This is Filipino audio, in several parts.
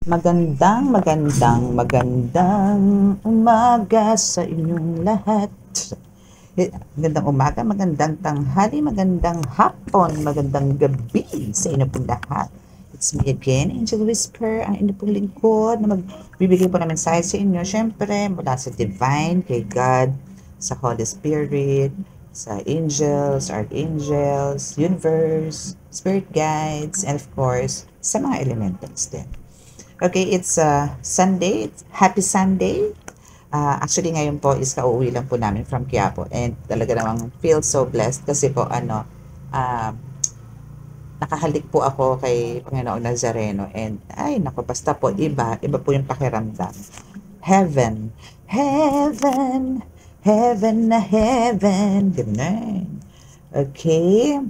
Magandang umaga sa inyong lahat. Magandang umaga, magandang tanghali, magandang hapon, magandang gabi sa inyo pong lahat. It's me again, Angel Whisper, ang inyo pong lingkod na magbibigay po ng mensahe sa inyo. Siyempre, mula sa Divine, kay God, sa Holy Spirit, sa angels, archangels, universe, spirit guides, and of course, sa mga elementals din. Okay, it's Sunday. Happy Sunday. Actually, ngayon po is kauwi lang po namin from Quiapo and talaga namang feel so blessed kasi po uh, nakahalik po ako kay Panginoon Nazareno and ay nako basta po iba po yung pakiramdam. Heaven, heaven, heaven na heaven. Ganun. Okay.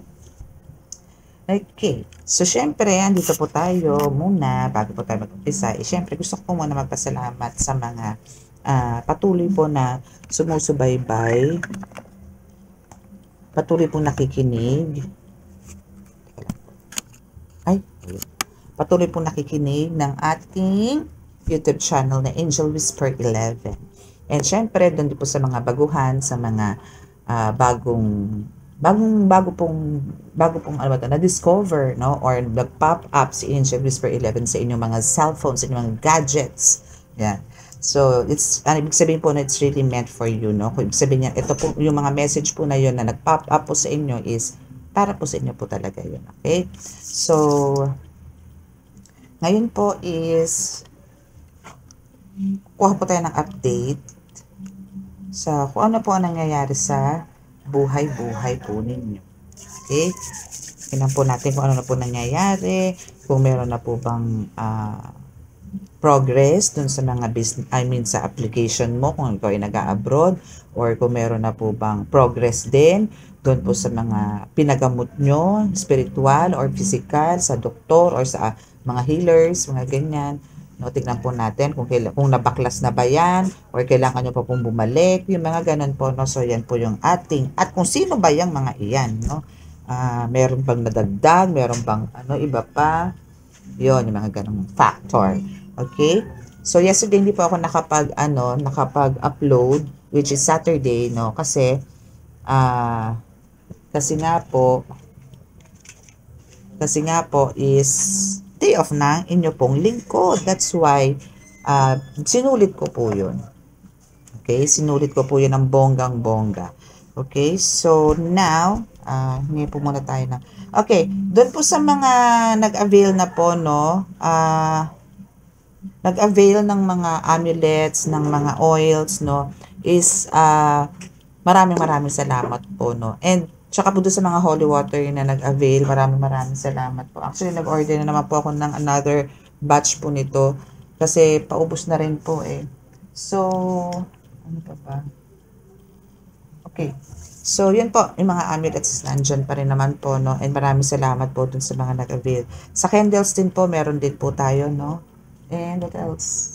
Okay. So, syempre, andito po tayo muna, bago po tayo mag-umpisa, syempre, gusto ko muna magpasalamat sa mga patuloy po na sumusubaybay, patuloy po nakikinig, patuloy po nakikinig ng ating YouTube channel na Angel Whisper 11. And syempre, doon po sa mga baguhan, sa mga bago pong na-discover, no? Or nag-pop up si Angel Whisper 11 sa inyong mga cellphones, sa inyong mga gadgets. Yan. So, ibig sabihin po na it's really meant for you, no? Kung ibig sabihin niya, ito po, yung mga message po na yun na nag-pop up po sa inyo is para po sa inyo po talaga yun, okay? So, ngayon po is kuha po tayo ng update sa kung ano po ang nangyayari sa buhay-buhay po ninyo. Okay? Tingnan po natin kung ano na po nangyayari, kung meron na po bang progress dun sa mga business, sa application mo kung ikaw ay nag-abroad, or kung meron na po bang progress din doon po sa mga pinagamot nyo, spiritual or physical, sa doktor or sa mga healers, mga ganyan. No, tignan po natin kung nabaklas na ba yan or kailangan nyo pa pong bumalik, yung mga ganun po, no? So, yan po yung ating, at kung sino ba yung mga iyan, no? Meron bang nadagdag, meron bang iba pa, yon yung mga ganung factor. Okay? So, yesterday hindi po ako nakapag-upload, which is Saturday, no? Kasi nga po is day off ng inyo pong lingkod. That's why sinulit ko po yun. Okay? Sinulit ko po yun ng bonggang-bongga. Okay? So, now, hindi po muna tayo na. Okay. Doon po sa mga nag-avail na po, no? Nag-avail ng mga amulets, ng mga oils, no? Is, maraming salamat po, no? And, tsaka po doon sa mga holy water na nag-avail, maraming salamat po. Actually, nag-order na naman po ako ng another batch po nito kasi paubos na rin po eh. So, ano pa ba? Okay. So, yun po, yung mga amulets nandyan pa rin naman po, no? And maraming salamat po dun sa mga nag-avail. Sa candles din po, meron din po tayo, no? And what else?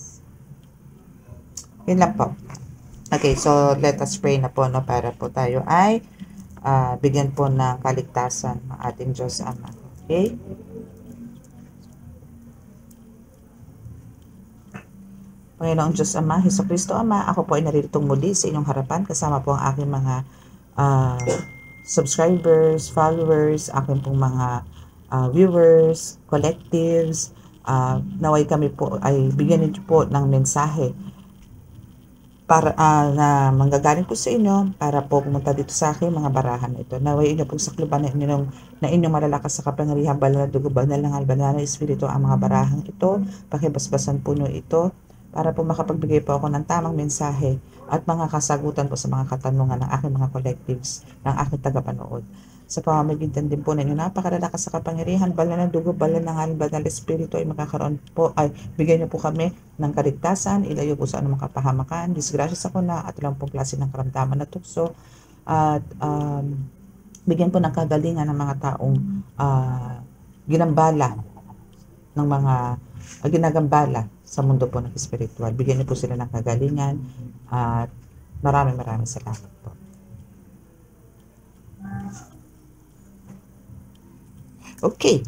Yun lang po. Okay, so let us pray na po, no? Para po tayo ay bigyan po ng kaligtasan ng ating Diyos Ama. Okay? Panginoong Diyos Ama, Hesukristo Ama, ako po ay naritong muli sa inyong harapan kasama po ang aking mga subscribers, followers, aking pong mga viewers, collectives. Naway kami po ay bigyan niyo po ng mensahe para na manggagaling po sa inyo para po pumunta dito sa akin mga barahan na ito. Naway inyo pong sakluban na inyong malalakas sa kapangyarihan, banal na dugo, banal na ngal, banal na espiritu ang mga barahang ito. Pakibasbasan po nyo ito para po makapagbigay po ako ng tamang mensahe at mga kasagutan po sa mga katanungan ng aking mga collectives, ng aking tagapanood. Sa pamamagitan din po ninyo napakalalakas sa kapangyarihan, banal na dugo, banal na ngal, banal na espiritu ay magkakaroon po, ay bigyan niyo po kami ng kaligtasan, ilayo po sa anumang kapahamakan, disgrasya sa kuna at ilang pong klase ng karamdaman na tukso, at bigyan po ng kagalingan ng mga taong ginambala ng mga ginagambala sa mundo po ng spiritual. Bigyan niyo po sila ng kagalingan at maraming salamat po. Okay.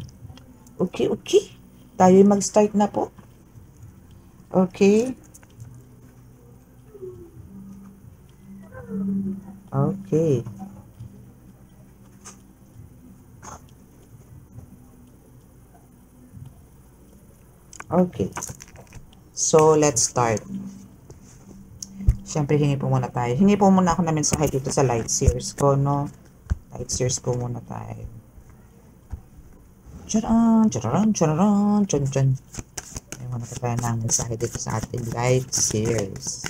Tayo mag-start na po. Okay? Okay. Okay. So, let's start. Siyempre, hingi po muna tayo. Hingi po muna ako na mensahe dito sa light seers ko, no? Light seers po muna tayo. Charan, charan, charan, chan, chan. May muna pa tayo ng mensahe dito sa ating light seers.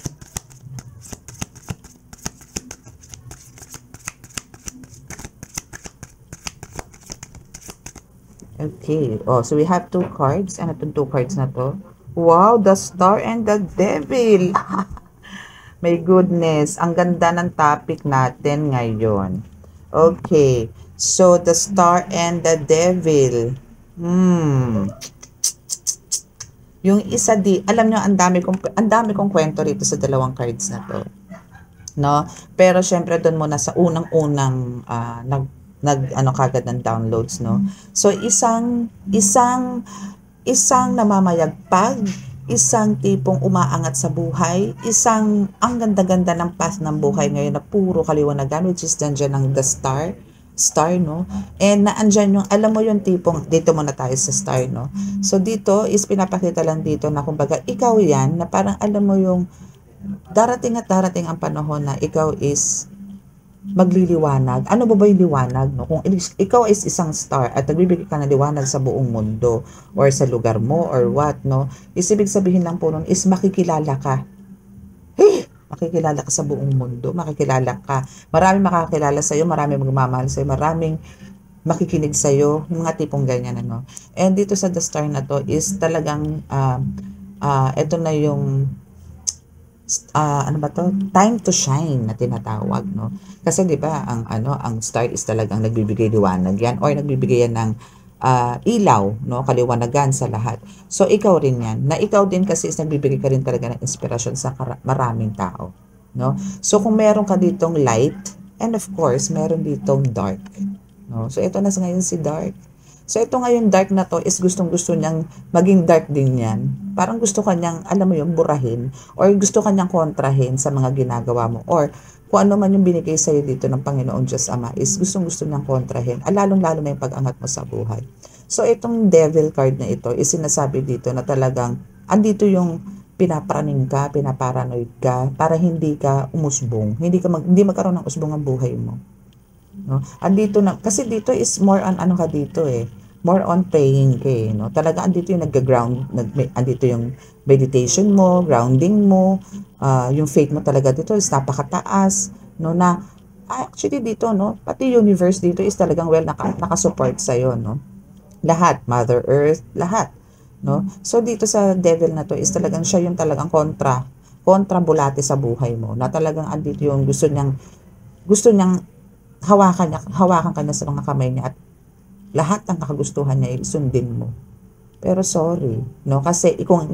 Okay. Oh, so we have 2 cards. Ano itong 2 cards na to? Wow, the Star and the Devil. My goodness, ang ganda ng topic natin ngayon. Okay. So, the Star and the Devil. Yung isa alam nyo, ang dami kong kwento rito sa dalawang cards na to. No? Pero syempre doon muna sa unang-unang nag kagad ng downloads, no. So isang namamayagpag, isang tipong umaangat sa buhay, isang ang ganda-ganda ng path ng buhay ngayon na puro kaliwanagan, which is nandiyan ng the star, no? And naandyan yung, alam mo yung tipong, dito muna tayo sa star, no? So dito is pinapakita lang dito na kumbaga ikaw yan, na parang alam mo yung darating at darating ang panahon na ikaw is magliliwanag. Ano ba yung liwanag, no? Kung ikaw is isang star at nagbibigay ka ng liwanag sa buong mundo or sa lugar mo or what, no? Ibig sabihin lang po nun is makikilala ka. Makikilala ka sa buong mundo, makikilala ka. Maraming makakilala sa iyo, maraming magmamahal sa iyo, maraming makikinig sa iyo, yung mga tipong ganyan, ano. And dito sa the star na to is talagang ito na yung ano ba to? Time to shine na tinatawag, no? Kasi 'di ba, ang star is talagang nagbibigay liwanag yan or nagbibigay yan ng ilaw, no? Kaliwanagan sa lahat. So ikaw rin yan. Na ikaw din kasi is nagbibigay ka rin talaga ng inspirasyon sa maraming tao, no? So kung meron ka ditong light and of course, meron ditong dark, no? So ito na ngayon si dark. So ito ngayon dark na to is gustong-gusto niyang maging dark din yan. Parang gusto kanyang, alam mo yung burahin or gusto kanyang kontrahin sa mga ginagawa mo or kung ano man yung binigay sa'yo dito ng Panginoon Diyos Ama is gustong-gusto niyang kontrahin. Lalong-lalo na yung pag-angat mo sa buhay. So itong devil card na ito is sinasabi dito na talagang andito yung pinapraning ka, pinaparanoid ka para hindi ka umusbong. Hindi magkaroon ng usbong ang buhay mo. No? Andito na, kasi dito is more on ano ka dito more on praying ka no? Talaga andito yung nag-ground, andito yung meditation mo, grounding mo, yung faith mo talaga dito is napakataas, no? Na actually dito, no, pati universe dito is talagang nakasupport sa iyo, no? Lahat, Mother Earth, lahat, no? So dito sa devil na to is talagang siya yung talagang kontra bulate sa buhay mo, na talagang andito yung gusto niyang hawakan ka na sa mga kamay niya at lahat ng kakagustuhan niya sundin mo. Pero sorry, no? Kasi kung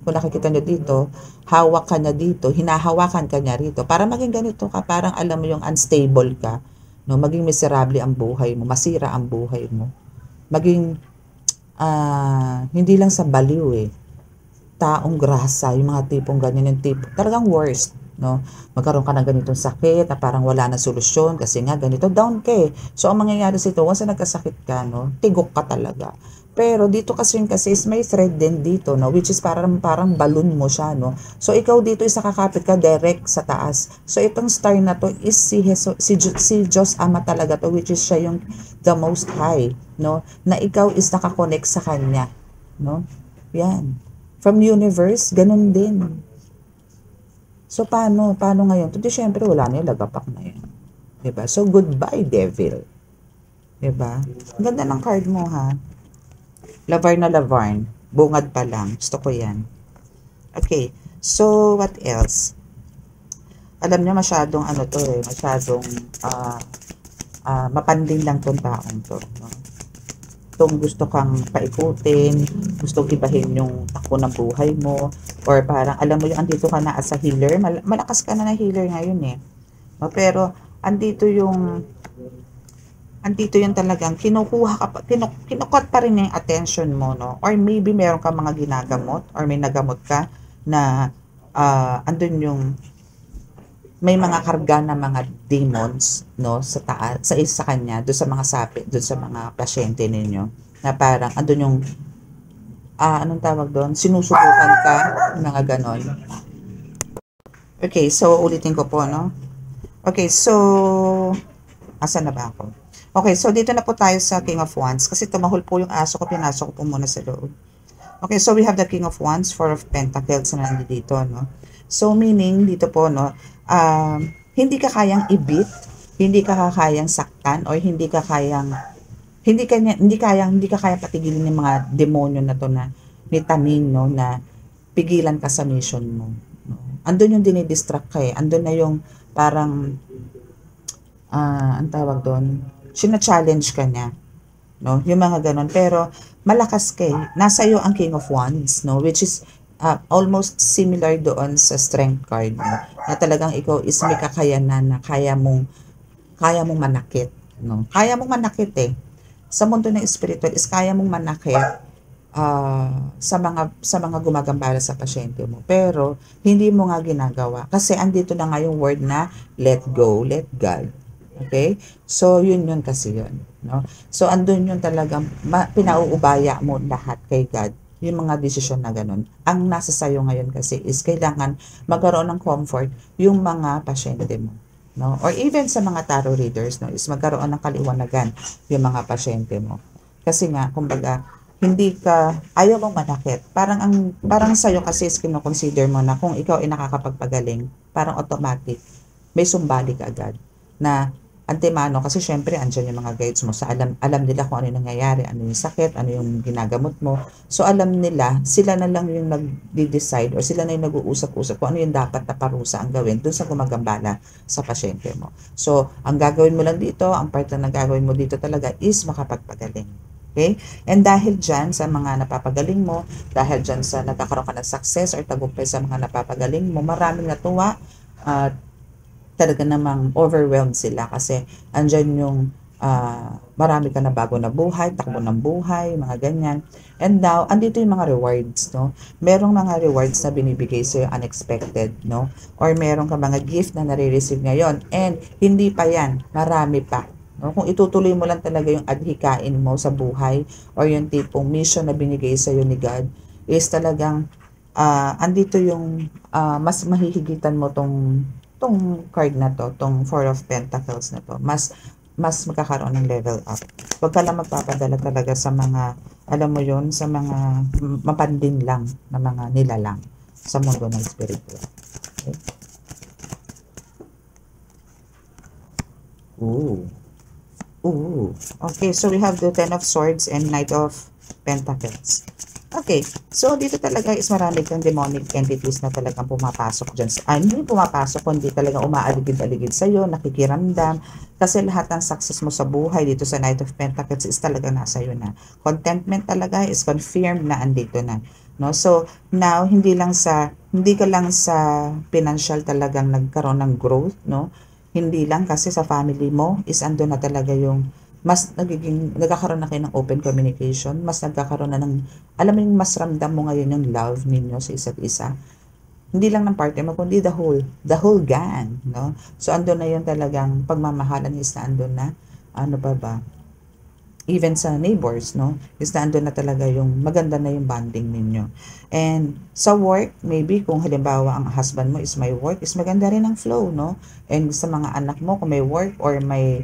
nakikita niyo dito, hawak ka niya dito, hinahawakan ka niya rito, para maging ganito ka, parang alam mo yung unstable ka, no? Maging miserable ang buhay mo, masira ang buhay mo. Maging, hindi lang sa baliw taong grasa, yung mga tipong ganyan, yung tipo, talagang worst. No, magkaroon ka ng ganitong sakit na parang wala na solusyon kasi nga ganito, down ka So ang mangyayari sa ito, once na nagkasakit ka, no, tigok ka talaga. Pero dito kasi is may thread din dito, no, which is parang balloon mo siya, no. So ikaw dito is nakakapit ka direct sa taas. So itong star na to is si Diyos Ama talaga to, which is siya yung the most high, no, na ikaw is nakakonect sa kanya, no. Yan. From universe, ganun din. So, paano ngayon? Today, syempre, wala na yung lagapak na yun. Diba? So, goodbye, devil. Diba? Ganda ng card mo, ha? Lavarne. Bungad pa lang. Gusto ko yan. Okay. So, what else? Alam niyo, masyadong masyadong mapanding lang tong taong to. No? Itong gusto kang paikutin, gusto ibahin yung takbo ng buhay mo, or parang alam mo yung andito ka na as a healer, malakas ka na healer ngayon no? Pero andito yung andito yung talagang kinukuha ka pa, kinukot pa rin yung attention mo, no? Or maybe meron ka mga ginagamot or may nagamot ka na andun yung may mga karga na mga demons, no, sa taas, sa kanya, doon sa mga sapi, doon sa mga pasyente ninyo, na parang andun yung anong tawag doon, sinusubukan ka, mga ganon. Okay, so ulitin ko po, no? Okay, so asan na ba ako? Okay, so dito na po tayo sa King of Wands kasi tumahol po yung aso ko, pinasok ko po muna sa loob. Okay, so we have the King of Wands, Four of Pentacles na nandito, no? So meaning dito po, no, hindi ka kayang ibit, hindi ka kayang saktan, or hindi ka kayang patigilin ng mga demonyo na to na nitaning, no, na pigilan ka sa mission mo. No? Andun yung dinidistract ka eh. Andun na yung parang ang tawag doon, sina-challenge ka niya, no? Yung mga ganon. Pero malakas ka eh. Nasa iyo ang King of Wands, no? Which is almost similar doon sa Strength card, no? Na talagang ikaw is may kakayanan na kaya mong manakit, no? Kaya mong manakit eh. Sa mundo ng spiritual is kaya mong manakit sa mga gumagambala sa pasyente mo. Pero hindi mo nga ginagawa kasi andito na nga yung word na let go, let God. Okay? So yun kasi yun, no? So andun yung talagang pinauubaya mo lahat kay God, yung mga desisyon na ganun. Ang nasa sayo ngayon kasi is kailangan magkaroon ng comfort yung mga pasyente mo, no? Or even sa mga tarot readers, no, is magkaroon ng kaliwanagan yung mga pasyente mo. Kasi nga, kumbaga, ayaw mong manakit. Parang sa'yo kasi is kinoconsider mo na kung ikaw ay nakakapagpagaling, parang automatic, may sumbalik agad na antemano kasi syempre andyan yung mga guides mo sa alam nila kung ano yung nangyayari, ano yung sakit, ano yung ginagamot mo. So alam nila, sila na lang yung nag-decide or sila na yung nag-uusap-usap kung ano yung dapat na parusa ang gawin dun sa gumagambala sa pasyente mo. So ang gagawin mo lang dito, ang part na gagawin mo dito talaga is makapagpagaling. Okay? And dahil dyan sa mga napapagaling mo, dahil dyan sa nagkakaroon ka ng success or tagumpay sa mga napapagaling mo, maraming natuwa at talaga namang overwhelmed sila kasi andyan yung marami ka na bago na buhay, takbo ng buhay, mga ganyan. And now, andito yung mga rewards, no? Merong mga rewards na binibigay sa'yo unexpected, no? Or meron ka mga gift na nare-receive ngayon. And hindi pa yan, marami pa. No? Kung itutuloy mo lang talaga yung adhikain mo sa buhay or yung tipong mission na binigay sa iyo ni God is talagang andito yung mas mahihigitan mo tong card na to, tong Four of Pentacles na to. Mas magkakaroon ng level up. Huwag ka lang magpapadala talaga sa mga, alam mo yon, sa mga mapandin lang na mga nilalang sa mundo ng spiritual. Okay? Ooh. Okay, so we have the Ten of Swords and Knight of Pentacles. Okay, so dito talaga is marami kang demonic entities na talagang pumapasok dyan. Hindi pumapasok, kundi talagang umaaligid-aligid sa'yo, nakikiramdam. Kasi lahat ng success mo sa buhay dito sa Knight of Pentacles is talagang nasa iyo na. Contentment talaga is confirmed na andito na. No? So, now, hindi ka lang sa financial talagang nagkaroon ng growth, no? Hindi lang kasi sa family mo is ando na talaga yung mas nagkakaroon na kayo ng open communication, mas nagkakaroon na ng, alam mo yung mas ramdam mo ngayon yung love ninyo sa isa't isa. Hindi lang ng partner mo, kundi the whole gang, no? So ando na yun talagang pagmamahalan is na ando na, ano ba, even sa neighbors, no? Is na ando na talaga yung maganda na yung bonding ninyo. And sa work, maybe kung halimbawa ang husband mo is may work, is maganda rin ang flow, no? And sa mga anak mo, kung may work or may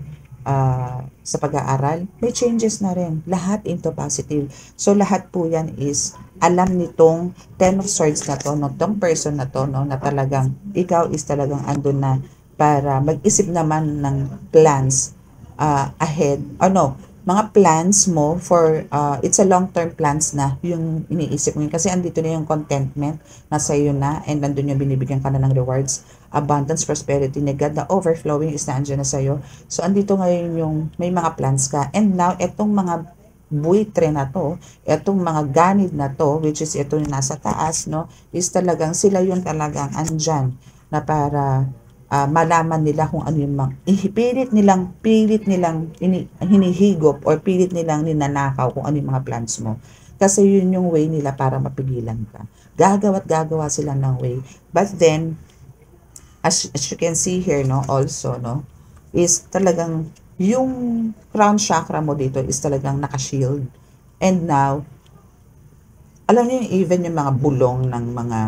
sa pag-aaral, may changes na rin. Lahat into positive. So lahat po yan is alam nitong Ten of Swords na to, no? Tong person na to, no? Na talagang ikaw is talagang andun na para mag-isip naman ng plans ahead. Mga plans mo for it's a long-term plans na yung iniisip mo yun. Kasi andito na yung contentment nasa iyo na and nandun yung binibigyan ka na ng rewards, abundance, prosperity ni God na overflowing is na andyan na sa iyo. So andito ngayon yung may mga plans ka. And now, etong mga buitre na to, etong mga ganid na to, which is ito yung nasa taas, no, is talagang sila yung talagang andyan na para malaman nila kung ano yung pilit nilang hinihigop or pilit nilang ninanakaw kung ano yung mga plans mo. Kasi yun yung way nila para mapigilan ka. Gagawa sila ng way. But then, as you can see here, no, also, no, is talagang yung crown chakra mo dito is talagang naka-shield. And now, alam niyo yung even yung mga bulong ng mga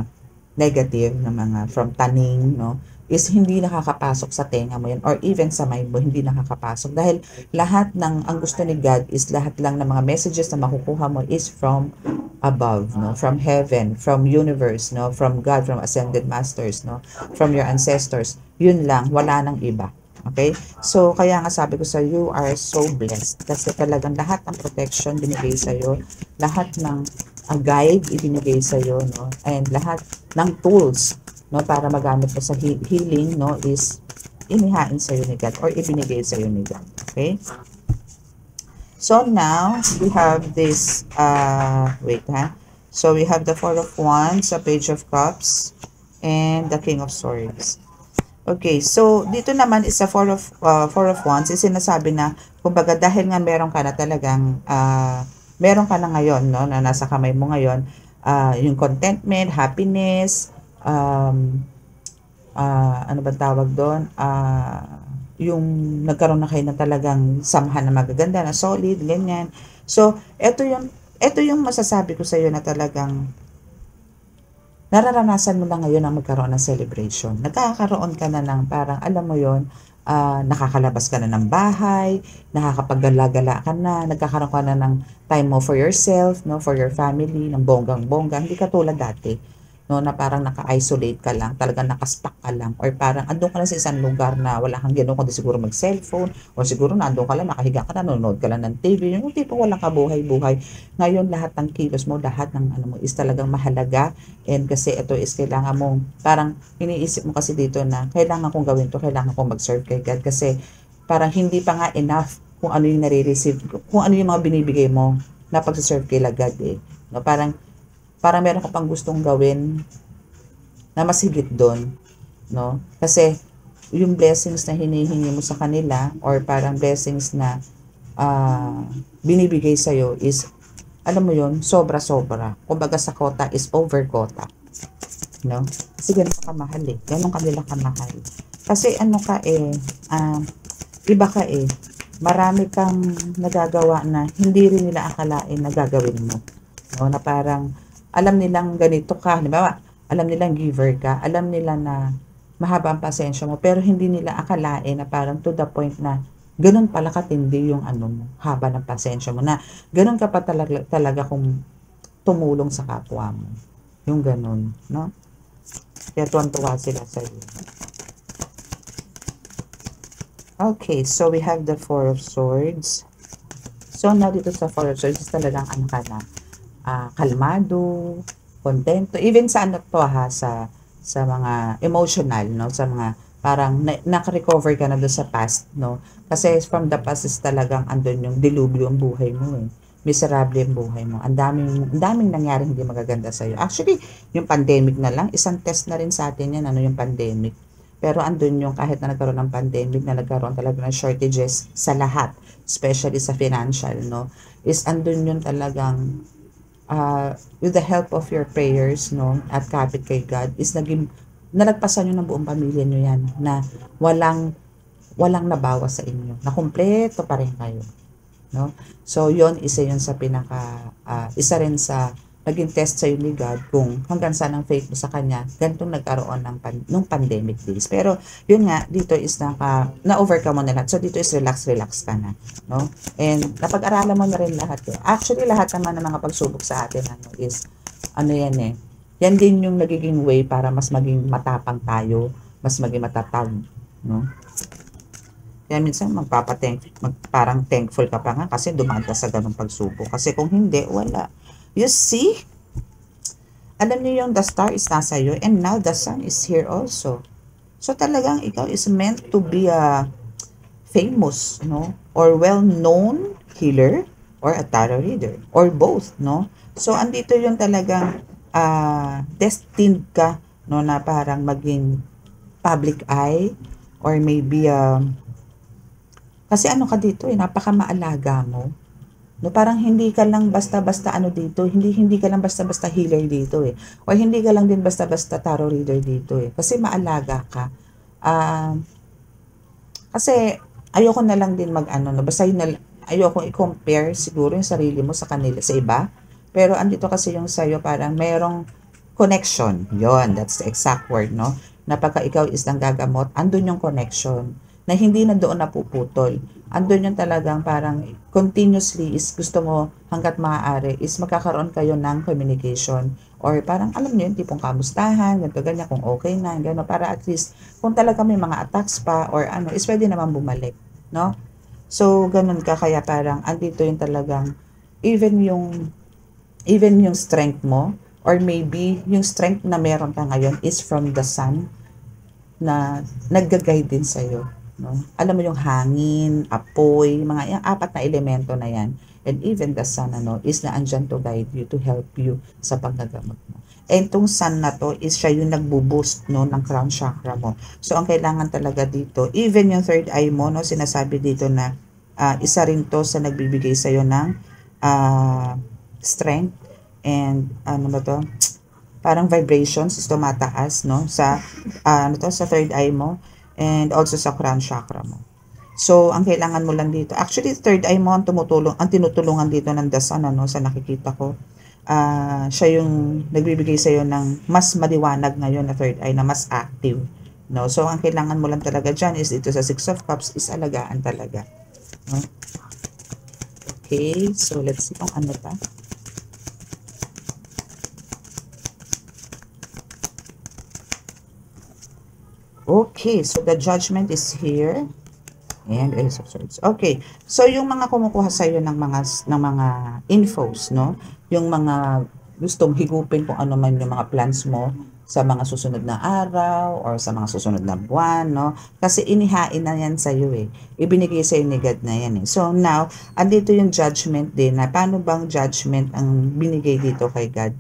negative na mga from taning, no, is hindi nakakapasok sa tenga mo yan or even sa mind mo, hindi nakakapasok. Dahil lahat ng, ang gusto ni God is lahat lang ng mga messages na makukuha mo is from above, no, from heaven, from universe, no, from God, from ascended masters, no, from your ancestors. Yun lang, wala nang iba. Okay? So, kaya nga sabi ko sa you are so blessed kasi talagang lahat ng protection binigay sa iyo, lahat ng guide ibinigay sa iyo, no, and lahat ng tools, no, para magamit mo sa healing, no, is inihain sa iyo ni God or ibinigay sa iyo ni God. Okay? So now we have this wait ha. So we have the Four of Wands, the Page of Cups, and the King of Swords. Okay, so dito naman is sa Four of Wands, is sinasabi na, kumbaga dahil nga meron ka na talagang, meron ka na ngayon, no, na nasa kamay mo ngayon, yung contentment, happiness, ano ba tawag doon, yung nagkaroon na kayo na talagang samahan na magaganda, na solid, ganyan. So, ito yung masasabi ko sa iyo na talagang nararanasan mo na ngayon ang magkaroon ng celebration. Nagkakaroon ka na ng parang, alam mo yon, nakakalabas ka na ng bahay, nakakapagala-gala ka na, nagkakaroon ka na ng time mo for yourself, no, for your family, ng bonggang-bongga, hindi katulad dati, no, na parang naka-isolate ka lang, talagang nakastuck ka lang, or parang andun ka lang sa isang lugar na wala kang gano'n, kundi siguro mag-cellphone, o siguro nandun ka lang, nakahiga ka na, nanonood ka lang ng TV, yung tipong walang kabuhay-buhay. Ngayon, lahat ng kilos mo, lahat ng ano mo is talagang mahalaga, and kasi ito is kailangan mong, parang iniisip mo kasi dito na, kailangan kong gawin to, kailangan kong mag-serve kay God, kasi parang hindi pa nga enough kung ano yung nare-receive, kung ano yung mga binibigay mo na pag-serve kay God eh. No, parang meron ka pang gustong gawin na mas higit doon, no? Kasi yung blessings na hinihingi mo sa kanila or parang blessings na binibigay sa iyo is, alam mo yon, sobra-sobra. Kumbaga sa quota is over quota, no? Kasi ganun ka kamahal eh. Ganun kanila kamahal. Kasi ano ka eh, iba ka eh. Marami kang nagagawa na hindi rin nila akalain na gagawin mo, no? Na parang alam nilang ganito ka, halimbawa, alam nilang giver ka, alam nila na mahaba ang pasensya mo, pero hindi nila akalain na parang to the point na ganun pala katindi yung ano mo, haba ng pasensya mo, na ganun ka pa talaga kung tumulong sa kapwa mo. Yung ganun, no? Kaya tuwan-tuwa sila sa iyo. Okay, so we have the Four of Swords. So, now dito sa Four of Swords, talagang ano ka na, kalmado, kontento, even sa ano to ha, sa mga emotional, no, sa mga parang naka-recover ka na doon sa past, no, kasi from the past is talagang andun yung dilubyo ang buhay mo eh, miserable ang buhay mo, ang daming nangyari hindi magaganda sa iyo. Actually, yung pandemic na lang, isang test na rin sa atin yan, ano, yung pandemic. Pero andun yung kahit na nagkaroon ng pandemic, na nagkaroon talaga ng shortages sa lahat, especially sa financial, no, is andun yung talagang with the help of your prayers, no, at kapit kay God, is nalagpasan nyo ng buong pamilya nyo yan, na walang nabawas sa inyo, na kumpleto pa rin kayo, no. So yon, isa yun sa isa rin sa naging test sa ni God kung hanggang saan ang faith mo sa Kanya, ganitong nagkaroon nung pandemic days. Pero yun nga, dito is na-overcome mo na lahat. So dito is relax ka na, no? And napag-aralan mo na rin lahat eh. Actually, lahat naman ng mga pagsubok sa atin is ano yan eh. Yan din yung nagiging way para mas maging matapang tayo, mas maging matatag, no? Kaya minsan parang thankful ka pa nga kasi dumaan ka sa ganung pagsubok. Kasi kung hindi, wala. You see? Alam niyo yung the star is nasa iyo and now the sun is here also. So talagang ikaw is meant to be a famous, no? Or well-known healer or a tarot reader or both, no? So andito yung talagang destined ka, no, na parang maging public eye, or maybe, kasi ano ka dito napaka maalaga mo. No, parang hindi ka lang basta-basta ano dito, hindi ka lang basta-basta healer dito or hindi ka lang din basta-basta tarot reader dito kasi maalaga ka. Kasi ayoko na lang din mag-ano, no, basta ayoko i-compare siguro yung sarili mo sa kanila, sa iba. Pero andito kasi yung sa'yo, parang merong connection. Yon, that's the exact word, no? Na pagka ikaw is nang gagamot, andun yung connection na hindi na doon napuputol. Andun yung talagang parang continuously is gusto mo hanggat maaari is magkakaroon kayo ng communication. Or parang alam niyo yung tipong kamustahan, ganito, ganyan, kung okay na, gano'n, para at least kung talaga may mga attacks pa or ano, is pwede naman bumalik, no? So, ganun ka, kaya parang andito yung talagang even yung strength mo, or maybe yung strength na meron ka ngayon is from the sun na nagga-guide din sa'yo. No? Alam mo yung hangin, apoy, mga yung apat na elemento na yan. And even the sun is na andyan to guide you, to help you sa paggagamot mo. And itong sun na to is siya yung nagbo-boost ng crown chakra mo. So, ang kailangan talaga dito, even yung third eye mo, sinasabi dito na isa rin to sa nagbibigay sa'yo ng strength and ano ba to? Parang vibrations is tumataas sa sa third eye mo and also sa crown chakra mo. So, ang kailangan mo lang dito, actually third eye mo ang tinutulungan dito ng the sun sa nakikita ko. Siya yung nagbibigay sa iyo ng mas maliwanag ngayon na third eye na mas active. No? So, ang kailangan mo lang talaga dyan is dito sa Six of Cups is alagaan talaga. No? Okay, so let's see kung ano pa. Okay, so the Judgment is here. And Ace of Swords. Okay, so yung mga kumukuha sa iyo ng mga infos, no? Yung mga gustong higupin kung ano man yung mga plans mo sa mga susunod na araw or sa mga susunod na buwan, no? Kasi inihain na yan sa iyo Ibinigay sa iyo ni God na yan So now, andito yung judgment din na paano bang judgment ang binigay dito kay God,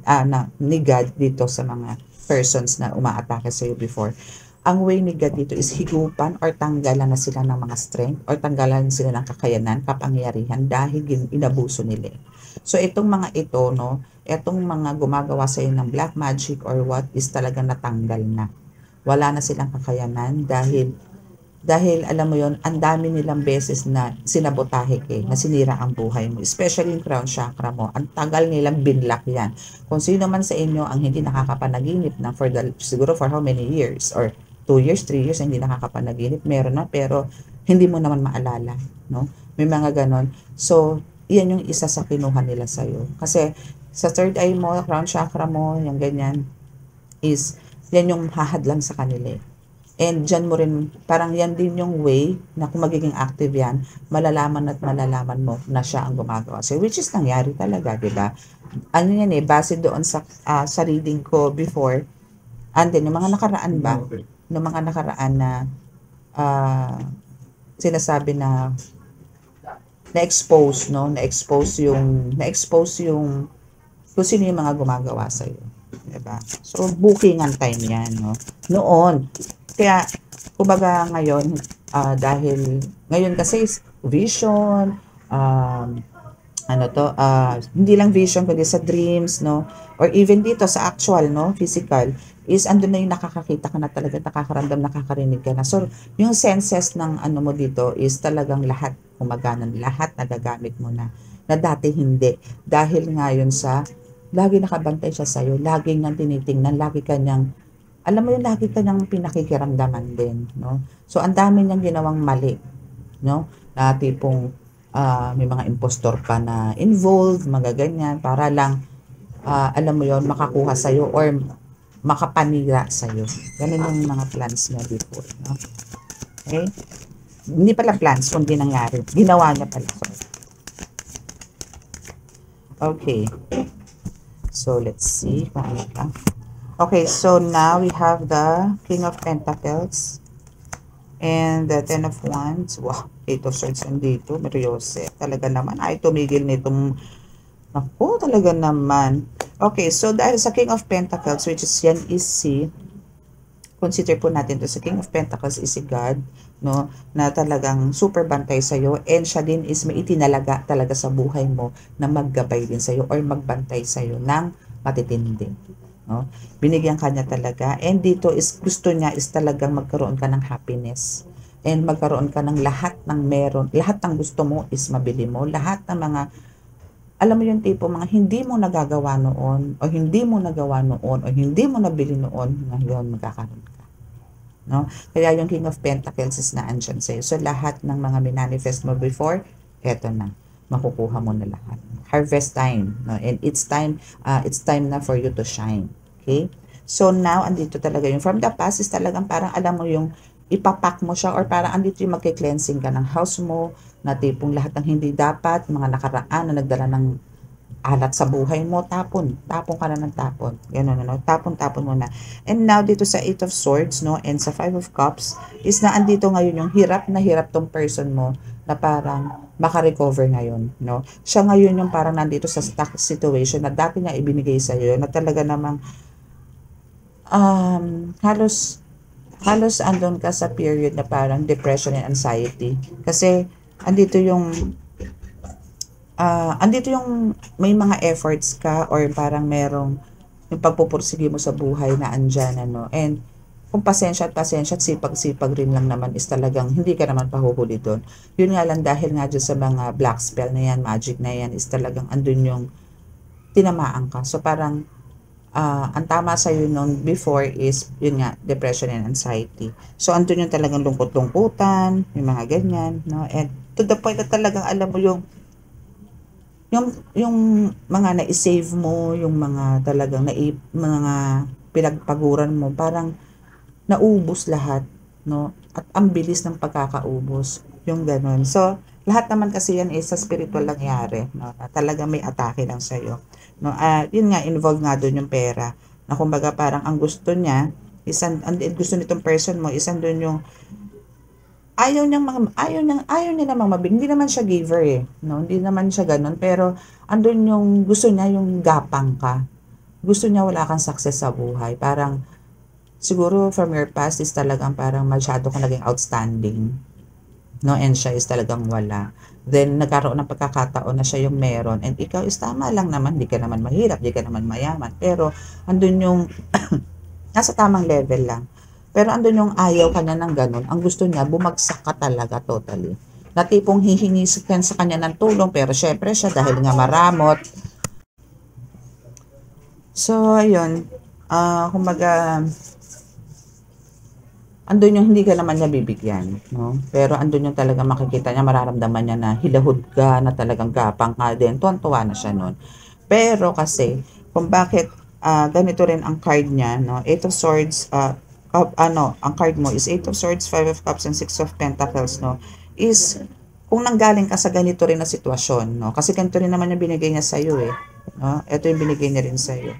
ni God dito sa mga persons na umaatake sa iyo before. Ang way ni God dito is higupan or tanggalan na sila ng mga strength or tanggalan sila ng kakayanan, kapangyarihan dahil inabuso nila. So itong mga ito, itong mga gumagawa sa iyo ng black magic or what is talagang natanggal na. Wala na silang kakayanan dahil alam mo yon, ang dami nilang beses na sinabotahe na sinira ang buhay mo, especially yung crown chakra mo. Ang tagal nilang binlock yan. Kung sino man sa inyo ang hindi nakakapanaginip na siguro for how many years or 2 years, 3 years hindi nakakapanaginip, meron na pero hindi mo naman maalala, no? May mga ganon. So, yan yung isa sa kinuha nila sa'yo. Kasi sa third eye mo, crown chakra mo, yung ganyan, is yan yung hahadlang sa kanila And dyan mo rin, parang yan din yung way na kung magiging active yan, malalaman mo na siya ang gumagawa. So, which is nangyari talaga, di ba? Ano yan base doon sa reading ko before, and then yung mga nakaraan ba, ng mga nakaraan na sinasabi na na-expose yung kung sino yung mga gumagawa sa iyo, diba? So bookingan time yan, noon. Kaya kumbaga ngayon dahil ngayon kasi vision, hindi lang vision kundi sa dreams, or even dito sa actual, physical, is andun na yung nakakakita ka na talaga, nakakaramdam, nakakarinig ka na. So, yung senses ng mo dito is talagang lahat, kumaganan, lahat nagagamit mo na dati hindi. Dahil ngayon lagi nakabantay siya sa'yo, lagi niyang tinitingnan, lagi kanyang, alam mo yun, lagi kanyang pinakikiramdaman din, So, ang dami niyang ginawang mali, na tipong, may mga impostor pa na involved, mga ganyan, para lang, alam mo yon, makakuha sa'yo or makapanira sa'yo. Ganun yung mga plans niya before. Okay? Hindi pala plans, kundi nangyari. Ginawa niya pala. Okay. So, let's see kung ano pa. Okay, so now we have the King of Pentacles and the Ten of Wands. Wow, Eight of Swords nandito. Mariose. Talaga naman. Ay, tumigil nitong Naku, talaga naman. Okay, so dahil sa King of Pentacles, which is yan is si consider po natin to sa King of Pentacles is si God, no, na talagang super bantay sa'yo, and siya din is may itinalaga talaga sa buhay mo na maggabay din sa'yo or magbantay sa'yo ng matitindi, no. Binigyan ka niya talaga, and dito is gusto niya is talagang magkaroon ka ng happiness, and magkaroon ka ng lahat ng meron, lahat ng gusto mo is mabili mo, lahat ng mga, alam mo yung tipo, mga hindi mo nagagawa noon, o hindi mo nagawa noon, o hindi mo nabili noon, ngayon magkakaroon ka. No? Kaya yung King of Pentacles is naandyan sa'yo. So, lahat ng mga minanifest mo before, eto na. Makukuha mo na lahat. Harvest time. No? And it's time na for you to shine. Okay? So, now, andito talaga yung from the past is talagang parang alam mo yung ipapak mo siya, or parang andito yung magki-cleansing ka ng house mo, na tipong lahat ng hindi dapat, mga nakaraan na nagdala ng alat sa buhay mo, tapon ka na ng tapon, gano'n, no? Tapon mo na. And now, dito sa 8 of Swords, no, and sa 5 of Cups, is na andito ngayon yung hirap na hirap tong person mo, na parang makarecover ngayon, no? Siya ngayon yung parang nandito sa stuck situation na dati niya ibinigay sa'yo, na talaga namang, halos andun ka sa period na parang depression and anxiety. Kasi, andito yung may mga efforts ka, or parang merong yung pagpupursige mo sa buhay na andyan, ano. And kung pasensya at sipag-sipag rin lang naman is talagang hindi ka naman pahuhuli doon. Yun nga lang, dahil nga dyan sa mga black spell na yan, magic na yan, is talagang andun yung tinamaan ka. So parang ang tama sa'yo noon before is yun nga, depression and anxiety. So andun yung talagang lungkot-lungkutan, yung mga ganyan, no. And to the point na talagang alam mo yung mga na-save mo, yung mga talagang mga pinagpaguran mo, parang naubos lahat, no? At ang bilis ng pagkakaubos, yung ganun. So, lahat naman kasi yan is sa spiritual nangyari, no? Talagang may atake lang sa'yo, no? Yun nga, involved nga doon yung pera, na kumbaga parang ang gusto niya, gusto nitong person mo, doon yung ayaw niya namang mabigay. Hindi naman siya giver eh, no? Hindi naman siya ganun, pero andun yung gusto niya, yung gapang ka. Gusto niya wala kang success sa buhay. Parang siguro from your past is talagang parang masyado ka naging outstanding, no? And siya is talagang wala. Then nagkaroon ng pagkakataon na siya yung meron, and ikaw is tama lang naman, di ka naman mahirap, di ka naman mayaman, pero andun yung nasa tamang level lang. Pero andun yung ayaw kanya ng ganun. Ang gusto niya, bumagsak ka talaga totally. Na tipong hihingi sa kanya ng tulong, pero syempre siya, dahil nga maramot. So, ayun. Kumbaga, andun yung hindi ka naman niya bibigyan, no? Pero andun yung talaga makikita niya, mararamdaman niya na hilahod ka, na talagang gapang ka din. Tuwan-tuwa na siya nun. Pero kasi, kung bakit ganito rin ang card niya, no? 8 of Swords, ang card mo is 8 of Swords, 5 of Cups, and 6 of Pentacles, no? Is, kung nanggaling ka sa ganito rin na sitwasyon, no? Kasi ganito rin naman yung binigay niya sa'yo, eh. No? Ito yung binigay niya rin sa'yo.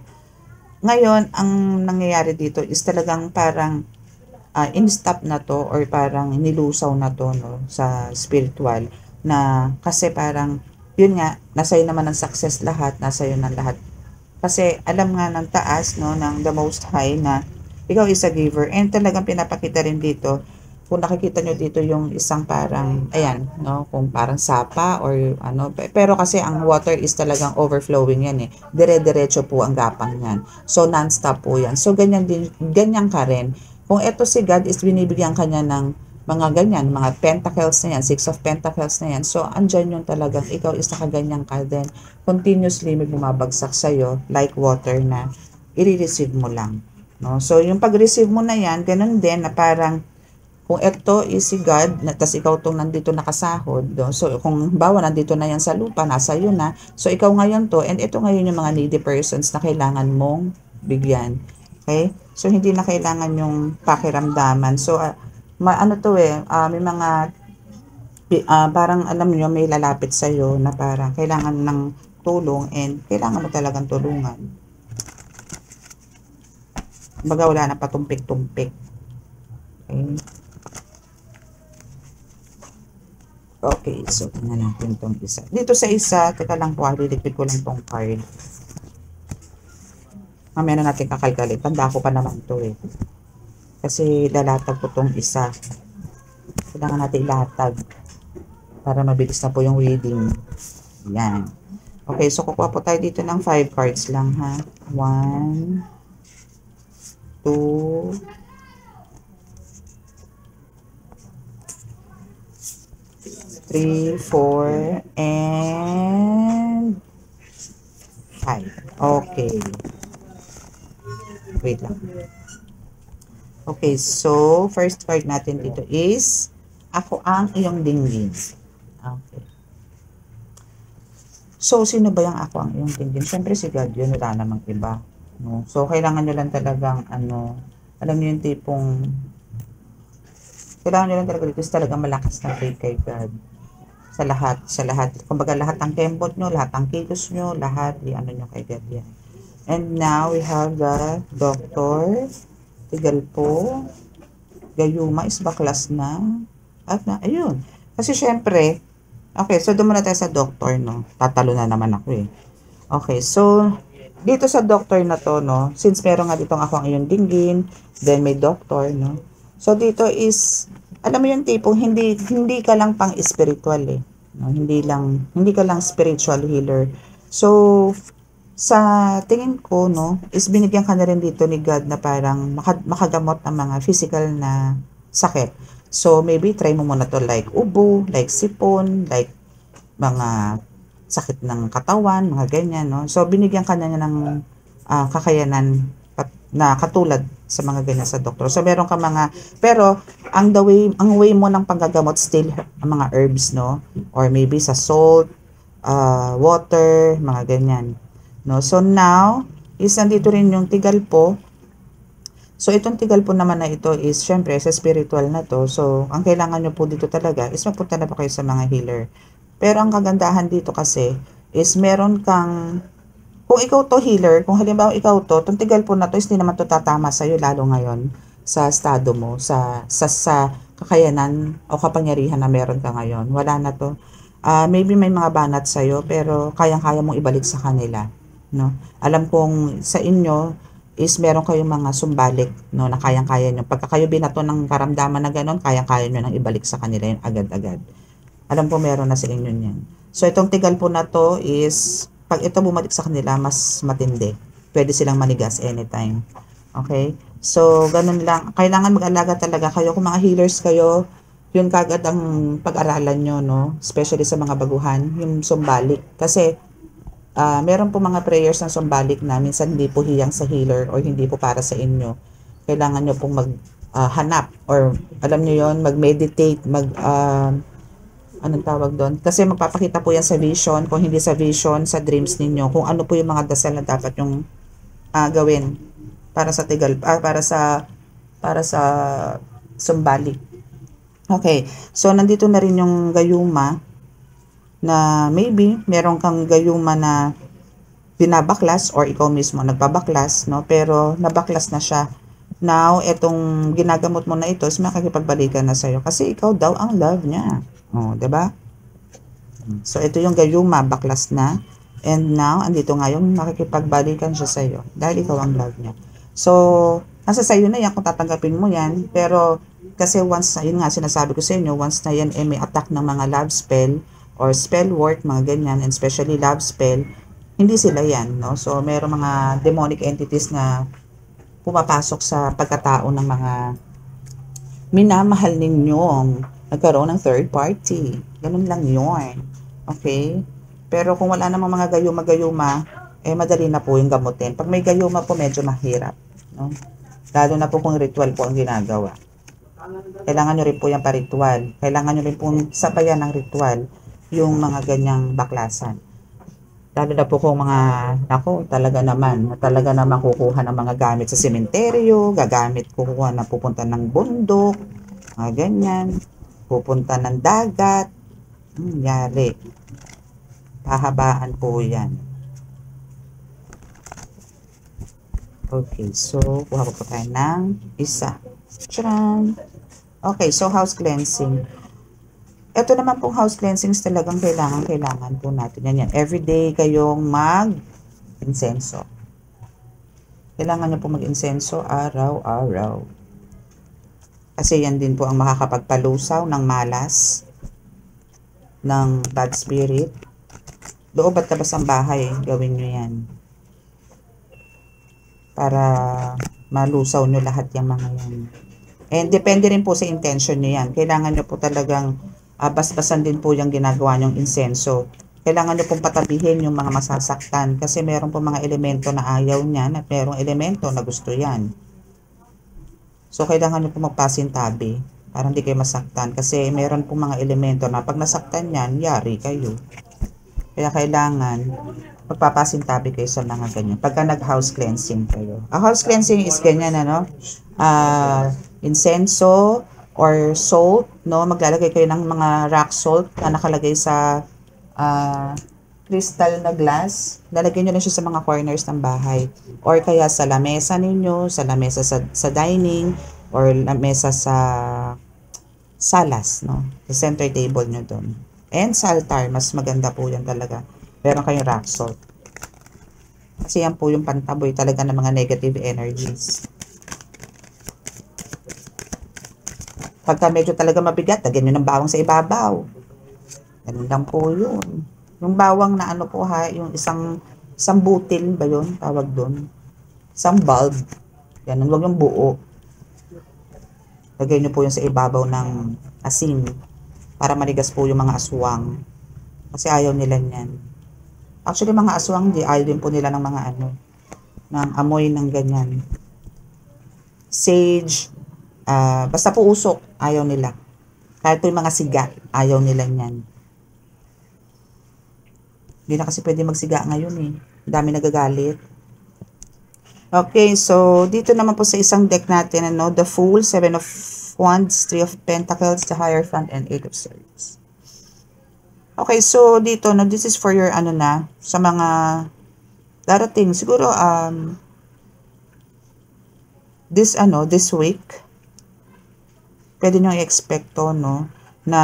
Ngayon, ang nangyayari dito is talagang parang in-stop na to, or parang nilusaw na to, no? Sa spiritual, na kasi parang, yun nga, nasa'yo naman ang success lahat, nasa'yo ng lahat. Kasi alam nga ng taas, no, ng the Most High, na ikaw is a giver, and talagang pinapakita rin dito, kung nakikita nyo dito yung isang parang, ayan, no, kung parang sapa or ano, pero kasi ang water is talagang overflowing yan eh, dire-diretso po ang gapang yan, so non-stop po yan. So ganyan ka rin, kung eto si God is binibigyan kanya ng mga ganyan, mga pentacles na yan, 6 of pentacles na yan, so andyan yung talagang ikaw is nakaganyan ka din, continuously may bumabagsak sa'yo, like water na i-receive mo lang. No? So, yung pag-receive mo na yan, ganun din na parang, kung ito is si God, tas ikaw itong nandito nakasahod, no? So, kung bawa nandito na yan sa lupa, nasa iyo na, so ikaw ngayon to, and ito ngayon yung mga needy persons na kailangan mong bigyan. Okay? So, hindi na kailangan yung pakiramdaman. So, ano to eh, may mga, parang alam nyo, may lalapit sa'yo na parang kailangan ng tulong, and kailangan mo talagang tulungan. Baga wala na patumpik-tumpik. Okay. Okay, so tingnan natin tong isa. Dito sa isa, teka lang po, liligpit ko lang tong card. Mamaya na natin kakalkalit. Tanda ko pa naman to eh. Kasi lalatag ko tong isa. Kailangan natin ilatag para mabilis na po yung reading. Yan. Okay, so kukuha po tayo dito ng 5 cards lang ha. 1, 2, 3, 4, and 5. Okay. Wait lang. Okay, so first card natin dito is ako ang iyong dinggin. Okay. So, sino ba yung ako ang iyong dinggin? Siyempre si God yun, wala namang iba. No? So, kailangan nyo lang talagang alam nyo yung tipong kailangan nyo lang talaga dito is talagang malakas na faith kay God. Sa lahat. Kumbaga lahat ng kembot nyo, lahat ng kilos nyo, lahat, nyo kay God yan. And now, we have the Doctor. Tigal po. Gayuma is baklas na. At na, ayun. Kasi syempre, okay, so doon muna tayo sa Doctor, no? Tatalo na naman ako eh. Okay, so, dito sa Doctor na to, no? Since meron nga ditong ako ang iyong dinggin, then may Doctor, no? So, dito is, alam mo yung tipong hindi ka lang pang spiritual eh. No? Hindi ka lang spiritual healer. So, sa tingin ko, no, is binigyan ka na rin dito ni God na parang makagamot ng mga physical na sakit. So, maybe try mo muna to like ubo, like sipon, like mga sakit ng katawan, mga ganyan, no. So, binigyan ka na niya ng kakayanan na katulad sa mga ganyan sa doktor. So, meron ka mga, pero ang way mo ng panggagamot still ang mga herbs, no, or maybe sa salt, water, mga ganyan. No? So now, is nandito rin yung tigal po. So itong tigal po naman na ito is syempre sa spiritual na to. So ang kailangan nyo po dito talaga is magpunta na po kayo sa mga healer. Pero ang kagandahan dito kasi is meron kang, kung ikaw to healer, kung halimbawa ikaw to, itong tigal po na to is hindi naman to tatama sa'yo lalo ngayon sa estado mo, sa kakayanan o kapangyarihan na meron ka ngayon. Wala na to. Maybe may mga banat sa'yo pero kayang-kaya mong ibalik sa kanila. No? Alam kong sa inyo is meron kayong mga sumbalik, no, na kayang-kaya nyo. Pagka kayo binato ng karamdaman na gano'n, kayang-kaya nyo nang ibalik sa kanila yun agad-agad. Alam ko meron na sa inyo yan. So, itong tigal po na to is, pag ito bumalik sa kanila, mas matindi. Pwede silang manigas anytime. Okay? So, ganun lang. Kailangan mag-alaga talaga kayo. Kung mga healers kayo, yun kagad ang pag-aralan nyo, no? Especially sa mga baguhan, yung sumbalik. Kasi, meron po mga prayers ng sumbalik na minsan hindi po hiyang sa healer or hindi po para sa inyo. Kailangan nyo pong maghanap or alam nyo yon, mag-meditate, anong tawag doon? Kasi magpapakita po yan sa vision, kung hindi sa vision, sa dreams ninyo, kung ano po yung mga dasal na dapat yung gawin para sa tigal, para sa sumbalik. Okay, so nandito na rin yung gayuma, na maybe meron kang gayuma na binabaklas or ikaw mismo nagbabaklas, no? Pero nabaklas na siya. Now, etong ginagamot mo na ito is makikipagbalikan na sa'yo kasi ikaw daw ang love niya. Oh, 'di ba? So, ito yung gayuma, baklas na. And now, andito nga yung makikipagbalikan siya sa'yo dahil ikaw ang love niya. So, nasa sa'yo na yan kung tatanggapin mo yan. Pero, kasi once, yun nga sinasabi ko sa inyo, once na yan may attack ng mga love spell, or spell work, mga ganyan, and especially love spell, hindi sila yan, no? So, mayroong mga demonic entities na pumapasok sa pagkatao ng mga minamahal ninyong nagkaroon ng third party. Ganun lang yun. Okay? Pero kung wala namang mga gayuma-gayuma, madali na po yung gamutin. Pag may gayuma po, medyo mahirap, no? Lalo na po kung ritual po ang ginagawa. Kailangan nyo rin po yung pa-ritual. Kailangan nyo rin po sabayan ng ritual yung mga ganyang baklasan. Lalo na po kung mga, talaga naman kukuha ng mga gamit sa sementeryo, kukuha na pupunta ng bundok, mga ganyan, pupunta ng dagat, yari. Pahabaan po yan. Okay, so, kuha ko po tayo ng isa. Tcharan! Okay, so house cleansing. Ito naman pong house cleansings talagang kailangan po natin yan. Everyday kayong mag-insenso. Kailangan nyo po mag-insenso araw-araw. Kasi yan din po ang makakapagpalusaw ng malas, ng bad spirit. Loob at labas ang bahay, gawin nyo yan. Para malusaw nyo lahat yung mga yan. And depende rin po sa intention nyo yan. Kailangan nyo po talagang basbasan din po yung ginagawa nyong insenso. Kailangan nyo pong patabihin yung mga masasaktan. Kasi meron po mga elemento na ayaw niyan at merong elemento na gusto yan. So, kailangan nyo po magpasintabi para hindi kayo masaktan. Kasi meron po mga elemento na pag nasaktan yan, yari kayo. Kaya kailangan magpapasintabi kayo sa mga ganyan. Pagka nag-house cleansing kayo. A house cleansing is ganyan, ano? Insenso or salt, no? Maglalagay kayo ng mga rock salt na nakalagay sa crystal na glass. Lalagay nyo na siya sa mga corners ng bahay. Or kaya sa lamesa ninyo, sa lamesa sa dining, or lamesa sa salas, no? Sa center table nyo doon. And sa altar, mas maganda po yan talaga. Meron kayong rock salt. Kasi yan po yung pantaboy talaga ng mga negative energies. Pagka medyo talaga mabigat, lagyan nyo ng bawang sa ibabaw. Ganun lang po yun. Yung bawang na ano po ha, yung isang butil ba yun? Tawag doon. Isang bulb. Ganun, huwag yung buo. Lagyan nyo po yun sa ibabaw ng asin. Para manigas po yung mga aswang. Kasi ayaw nila yan. Actually, mga aswang, ayaw din po nila ng mga ano, ng amoy ng ganyan. Sage, basta po usok, ayaw nila. Kahit po yung mga siga, ayaw nila yan. Hindi na kasi pwede magsiga ngayon eh. Dami nagagalit. Okay, so dito naman po sa isang deck natin, ano, the Fool, 7 of Wands, 3 of Pentacles, the Hierophant, and 8 of Swords. Okay, so dito, no, this is for your, ano na, sa mga darating, siguro, this week, pwede nyo i-expect to, no, na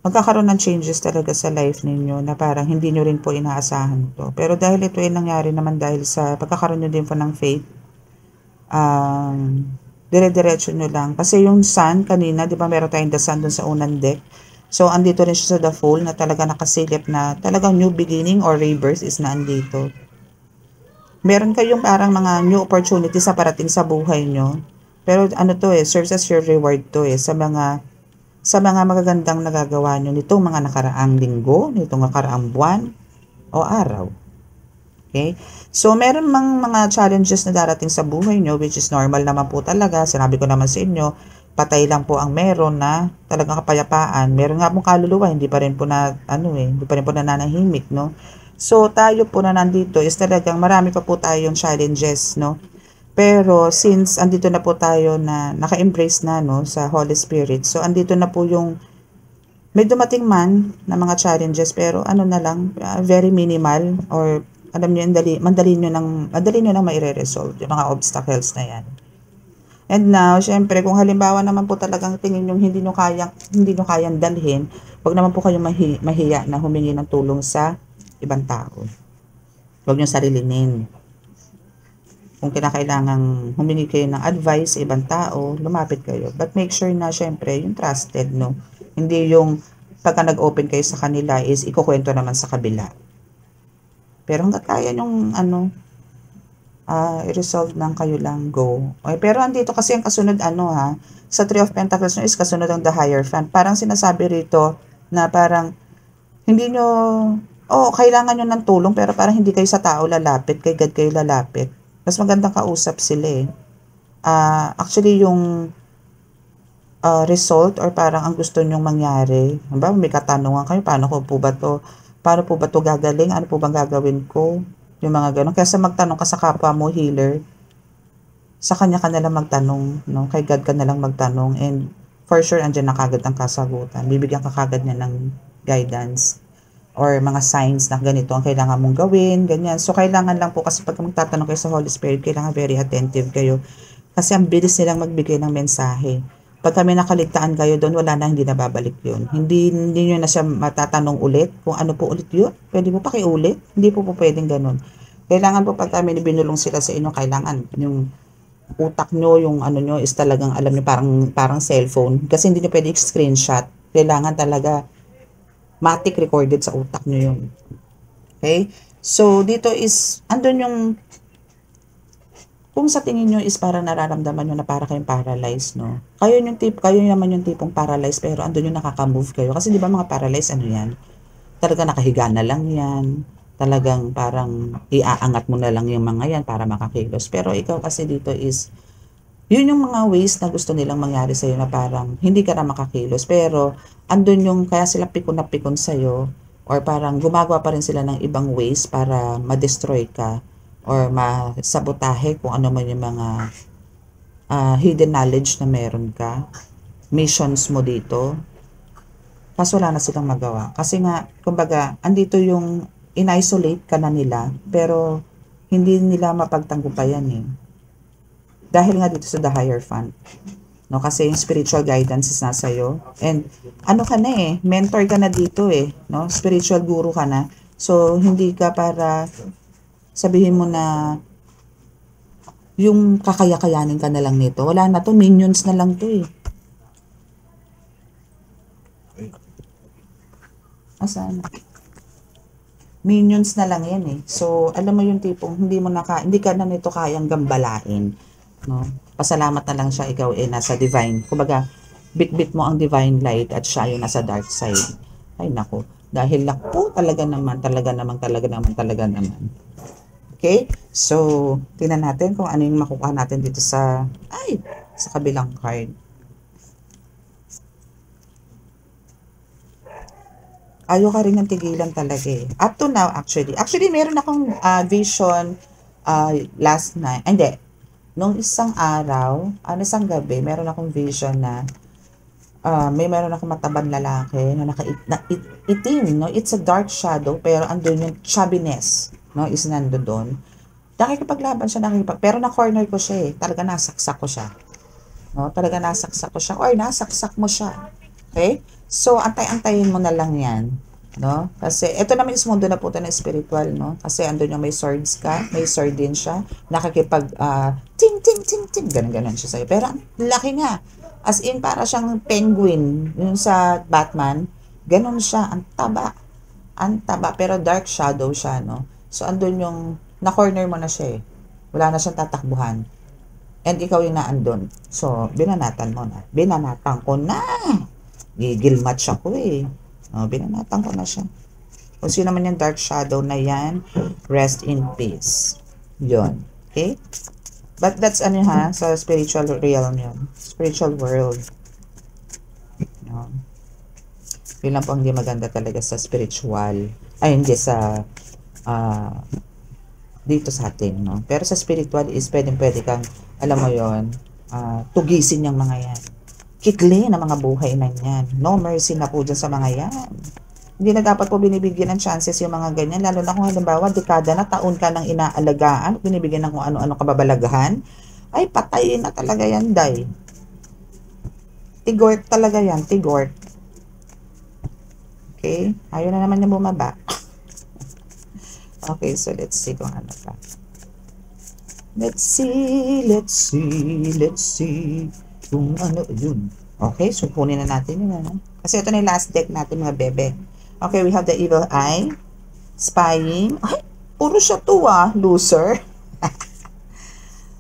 magkakaroon ng changes talaga sa life ninyo na parang hindi nyo rin po inaasahan to. Pero dahil ito ay nangyari naman dahil sa pagkakaroon nyo din po ng faith, dire-diretso nyo lang. Kasi yung sun kanina, di ba meron tayong the sun dun sa unang deck. So, andito rin siya sa the Fool na talaga nakasilip na talagang new beginning or rebirth is na andito. Meron kayong parang mga new opportunities sa parating sa buhay nyo. Pero ano to serves as your reward to sa mga magagandang nagagawa nyo nitong mga nakaraang linggo, nitong nakaraang buwan o araw. Okay? So, meron mga challenges na darating sa buhay nyo, which is normal naman po talaga. Sinabi ko naman sa inyo, patay lang po ang meron na talagang kapayapaan. Meron nga pong kaluluwa, hindi pa rin po nananahimik, no? So, tayo po na nandito is talagang marami pa po tayong challenges, no? Pero since andito na po tayo na naka-embrace na no sa Holy Spirit. So andito na po yung may dumating man na mga challenges pero ano na lang very minimal or alam niyo madali niyo nang maire-resolve yung mga obstacles na yan. And now, syempre kung halimbawa naman po talagang tingin yung hindi niyo kayang dalhin, wag naman po kayong mahiya na humingi ng tulong sa ibang tao. Wag niyo sarilinin. Kung kinakailangang humingi kayo ng advice sa ibang tao, lumapit kayo. But make sure na syempre yung trusted, no? Hindi yung pagka nag-open kayo sa kanila is ikukwento naman sa kabila. Pero hanggat kaya yung i-resolve lang kayo lang, go. Okay, pero andito kasi ang kasunod sa 3 of Pentacles is kasunod ang the Hierophant. Parang sinasabi rito na parang hindi nyo, kailangan nyo ng tulong pero parang hindi kayo sa tao lalapit, kay God kayo lalapit. Mas magandang kausap sila actually yung result or parang ang gusto nyong mangyari. Diba? May katanungan kayo, paano po ba to gagaling? Ano po bang gagawin ko? Yung mga ganun. Kaya magtanong ka sa kapwa mo healer, sa kanya ka nalang magtanong, no? Kay God ka nalang magtanong and for sure andyan na kagad ang kasagutan. Bibigyan ka kagad niya ng guidance or mga signs na ganito ang kailangan mong gawin, ganyan. So, kailangan lang po kasi pag magtatanong kayo sa Holy Spirit, kailangan very attentive kayo. Kasi ang bilis nilang magbigay ng mensahe. Pag kami nakaligtaan kayo doon, wala na, hindi na babalik yun. Hindi nyo na siya matatanong ulit kung ano po ulit yun. Pwede po pakiulit? Hindi po pwedeng ganun. Kailangan po pag kami binulong sila sa inyo, kailangan yung utak nyo, yung ano nyo is talagang alam nyo parang cellphone. Kasi hindi nyo pwede screenshot. Kailangan talaga matic recorded sa utak nyo yun. Okay? So, dito is, andun yung, kung sa tingin nyo is parang nararamdaman nyo na para kayong paralyzed, no? Kayo naman yung tipong paralyzed, pero andun yung nakaka-move kayo. Kasi di ba mga paralyzed, ano yan? Talaga nakahiga na lang yan. Talagang parang iaangat mo na lang yung mga yan para makakilos. Pero ikaw kasi dito is, yun yung mga ways na gusto nilang mangyari sa'yo na parang hindi ka na makakilos. Pero andun yung kaya sila pikon na pikon sa'yo or parang gumagawa pa rin sila ng ibang ways para ma-destroy ka or masabotahe kung ano man yung mga hidden knowledge na meron ka. Missions mo dito. Kaso wala na silang magawa. Kasi nga, kumbaga, andito yung in-isolate ka na nila, pero hindi nila mapagtanggupayan eh. Dahil nga dito sa The Hierophant. No, kasi yung spiritual guidance is nasa iyo. And ano ka na eh, mentor ka na dito eh. No? Spiritual guru ka na. So, hindi ka para sabihin mo na yung kakaya-kayanin ka na lang nito. Wala na to, minions na lang to eh. Asan? Minions na lang yan eh. So, alam mo yung tipong hindi ka na nito kayang gambalain. No? Pasalamat na lang siya, ikaw eh nasa divine. Kumbaga, bit-bit mo ang divine light at siya yung nasa dark side. Ay nako, dahil naku, talaga naman. Okay? So, tingnan natin kung ano yung makukuha natin dito sa kabilang card. Ayaw ka rin ng tigilan talaga eh. Up to now, actually. Actually, meron akong vision last night. Hindi. Nung isang araw, isang gabi, meron akong vision na meron akong matabang lalaki na itim, no? It's a dark shadow, pero andun yung chubbiness, no? Is nandun doon. Nakikipaglaban siya, pero na-corner ko siya eh. Talaga nasaksak ko siya. No? Talaga nasaksak ko siya. Or nasaksak mo siya. Okay? So, antay-antayin mo na lang yan. No? Kasi, ito naman is mundo na po ito na spiritual, no? Kasi andun yung may swords ka, may sword din siya. Nakikipag, ting, ting, ting, ting, ganun siya sa'yo. Pero, laki nga. As in, para siyang penguin. Yung sa Batman, ganun siya. Ang taba. Ang taba. Pero dark shadow siya, no? So, andun yung, na-corner mo na siya eh. Wala na siyang tatakbuhan. And ikaw yung naandun. So, binanatan mo na. Binanatan ko na. Gigil match ako eh. Binanatan ko na siya. Kung sino naman yung dark shadow na yan, rest in peace. Yun. Okay? But that's sa spiritual realm yun. Spiritual world. Yun. Yun lang po hindi maganda talaga sa spiritual. Ay, hindi sa dito sa atin, no? Pero sa spiritual is pwede kang, alam mo yon, tugisin yung mga yan. Kitli na mga buhay na yan. No mercy na po dyan sa mga yan. Hindi na dapat po binibigyan ng chances yung mga ganyan. Lalo na kung halimbawa, dekada na, taon ka ng inaalagaan, binibigyan ng kung ano-ano kababalaghan, ay patayin na talaga yan, day. Tigort talaga yan, tigort. Okay? Ayaw na naman yung bumaba. Okay, so let's see kung ano pa. Let's see kung ano yun. Okay, so kunin na natin yun. Ano? Kasi ito na yung last deck natin, mga bebe. Okay, we have the evil eye, spying. Ay, puro siya to loser.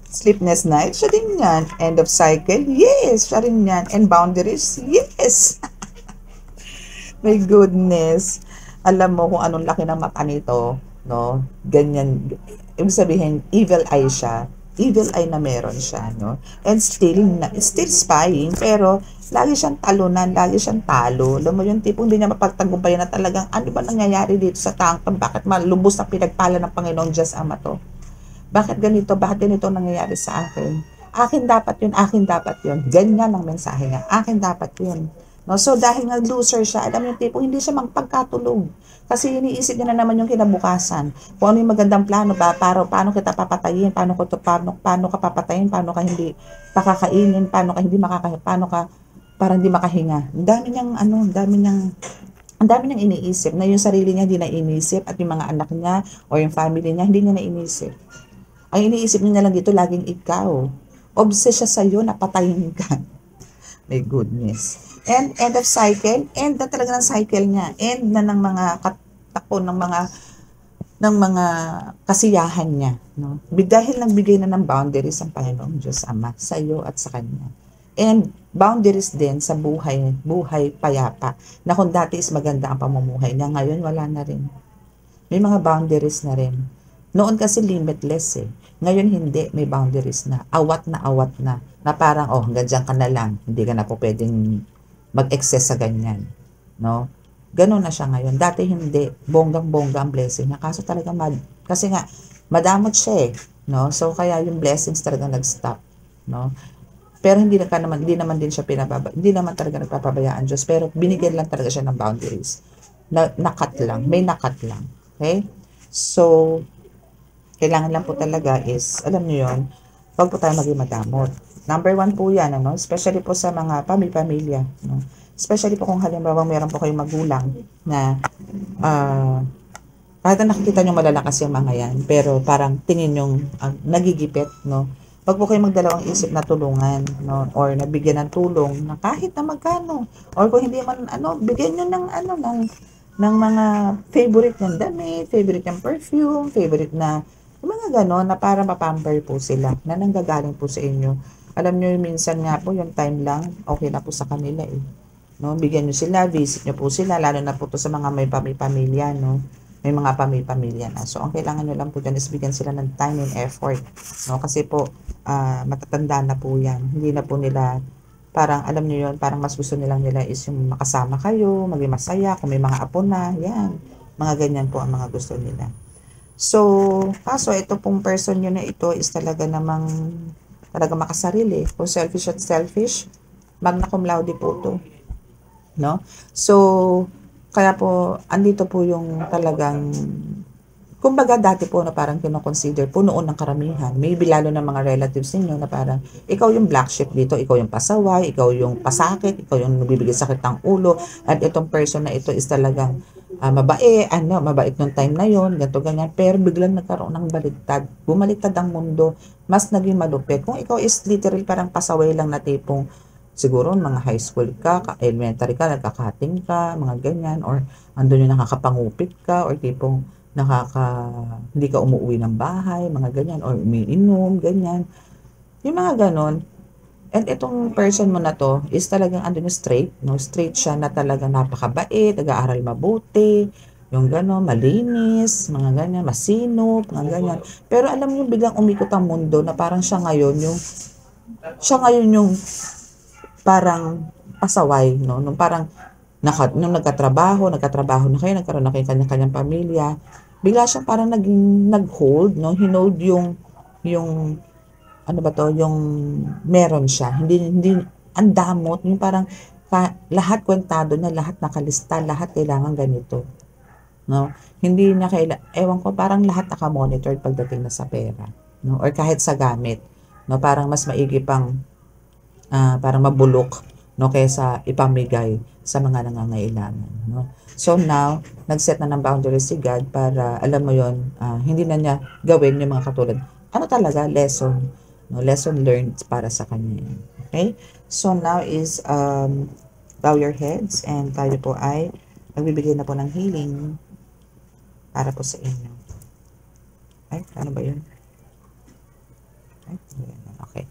Sleepless night, siya din yan. End of cycle, yes, siya rin yan. And boundaries, yes. My goodness. Alam mo kung anong laki ng mata nito, no? Ganyan. Ibig sabihin, evil eye siya. Evil eye na meron siya, no? And still spying, pero lagi siyang talunan, lagi siyang talo. Alam mo yung tipong hindi niya mapagtagumpayan na talagang ano ba nangyayari dito sa tangkang? Bakit malubos na pinagpala ng Panginoong Diyos Ama to? Bakit ganito? Bakit ganito nangyayari sa akin? Akin dapat yun. Ganyan ang mensahe niya. Akin dapat yun. No? So, dahil nga loser siya, alam mo yung tipong hindi siya magpagkatulog. Kasi iniisip niya na naman yung kinabukasan. Kung ano yung magandang plano ba, paano kita papatayin, paano ka papatayin, paano ka hindi pakakainin, paano ka hindi para hindi makahinga. Ang dami niyang iniisip na yung sarili niya hindi na iniisip at yung mga anak niya o yung family niya hindi niya na iniisip. Ang iniisip niya lang dito laging ikaw. obsessed siya sa'yo, napatayin ka. My goodness. And end of cycle, end na talaga ng cycle niya. End na ng mga katakbo ng mga kasiyahan niya, no? Dahil nagbigay na ng boundaries ang Panginoong Diyos Ama sa iyo at sa kanya. And boundaries din sa buhay payapa. Na kung dati is maganda ang pamumuhay niya, ngayon wala na rin. May mga boundaries na rin. Noon kasi limitless eh. Ngayon hindi, may boundaries na. Awat na awat na. Na parang, oh, hanggang dyan ka na lang. Hindi ka na po pwedeng mag-excess sa ganyan. No? Ganun na siya ngayon. Dati hindi. Bonggang-bongga ang blessing niya. Kaso talaga, kasi nga, madamot siya eh. No? So, kaya yung blessings talaga nag-stop. No? Pero hindi naman din siya hindi naman talaga nagpapabayaan Diyos. Pero binigyan lang talaga siya ng boundaries. Nakat lang. May nakat lang. Okay? So, kailangan lang po talaga is, alam niyo yun, wag po tayo maging madamot. Number 1 po yan, ano? Especially po sa mga pamilya. No? Especially po kung halimbawa meron po kayong magulang na kahit na nakikita nyo malalakas yung mga yan, pero parang tingin yung nagigipit, no? Wag po kayo magdalawang isip na tulungan, no? Or nabigyan ng tulong na kahit na magkano. Or kung hindi man, bigyan nyo ng mga favorite ng damit, favorite ng perfume, favorite na yung mga gano'n na para mapamper po sila, na nanggagaling po sa inyo. Alam nyo, minsan nga po, yung time lang, okay na po sa kanila eh. No? Bigyan nyo sila, visit nyo po sila, lalo na po to sa mga may pamilya, no? May mga pamilya na. So, ang kailangan nyo lang po dyan is bigyan sila ng time and effort. No? Kasi po, matatanda na po yan. Hindi na po nila, parang alam nyo yun, parang mas gusto nila is yung makasama kayo, maging masaya, kung may mga apo na, yan. Mga ganyan po ang mga gusto nila. So, kaso ito pong person nyo na ito is talaga makasarili. Kung selfish at selfish, magna cum laude po to. No? So, kaya po, andito po yung talagang, kumbaga dati po na parang kinoconsider po noon ng karamihan, maybe lalo ng mga relatives ninyo na parang, ikaw yung black sheep dito, ikaw yung pasaway, ikaw yung pasakit, ikaw yung nabibigay sakit ng ulo, at itong person na ito is talagang mabait nung time na yon, ganito ganyan, pero biglang nagkaroon ng baligtad, bumaliktad ang mundo, mas naging malupit. Kung ikaw is literal parang pasaway lang na tipong, siguro mga high school ka, elementary ka, nagkakating ka, mga ganyan, or andun yung nakakapangupit ka, or tipong hindi ka umuwi ng bahay, mga ganyan, or umiinom, ganyan. Yung mga ganon. And itong person mo na to is talagang andun yung straight, no? Straight siya na talagang napakabait, nag-aaral mabuti, yung gano'n, malinis, mga ganyan, masinop, mga ganyan. Pero alam mo yung biglang umikot ang mundo na parang siya ngayon yung parang pasaway, no? Nung parang nung nagkatrabaho na kayo, nagkaroon na kayo kanya-kanyang pamilya, bigla siya parang nag-hold, no? Hinold yung ano ba to, yung meron siya. Hindi, ang damot, yung parang lahat kwentado na, lahat nakalista, lahat kailangan ganito. No? Hindi na ewan ko, parang lahat naka-monitor pagdating na sa pera. No? Or kahit sa gamit. No? Parang mas maigi pang parang mabulok, no? Kaysa ipamigay sa mga nangangailangan. No? So now, nag-set na ng boundaries si God para, alam mo yon, hindi na niya gawin yung mga katulad. Ano talaga? Lesson. No, lesson learned para sa kanya. Okay? So now is bow your heads and tayo po ay magbibigay na po ng healing para po sa inyo. Ay, ano ba yun? Ay, okay.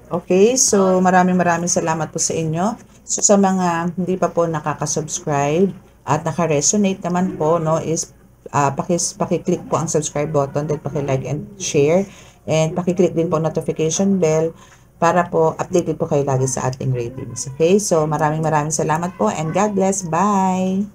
Okay, so maraming salamat po sa inyo. So sa mga hindi pa po nakaka-subscribe at naka-resonate naman po, no, is paki-click po ang subscribe button, then paki-like and share, and paki-click din po notification bell para po updated po kayo lagi sa ating ratings. Okay, so maraming salamat po and God bless. Bye!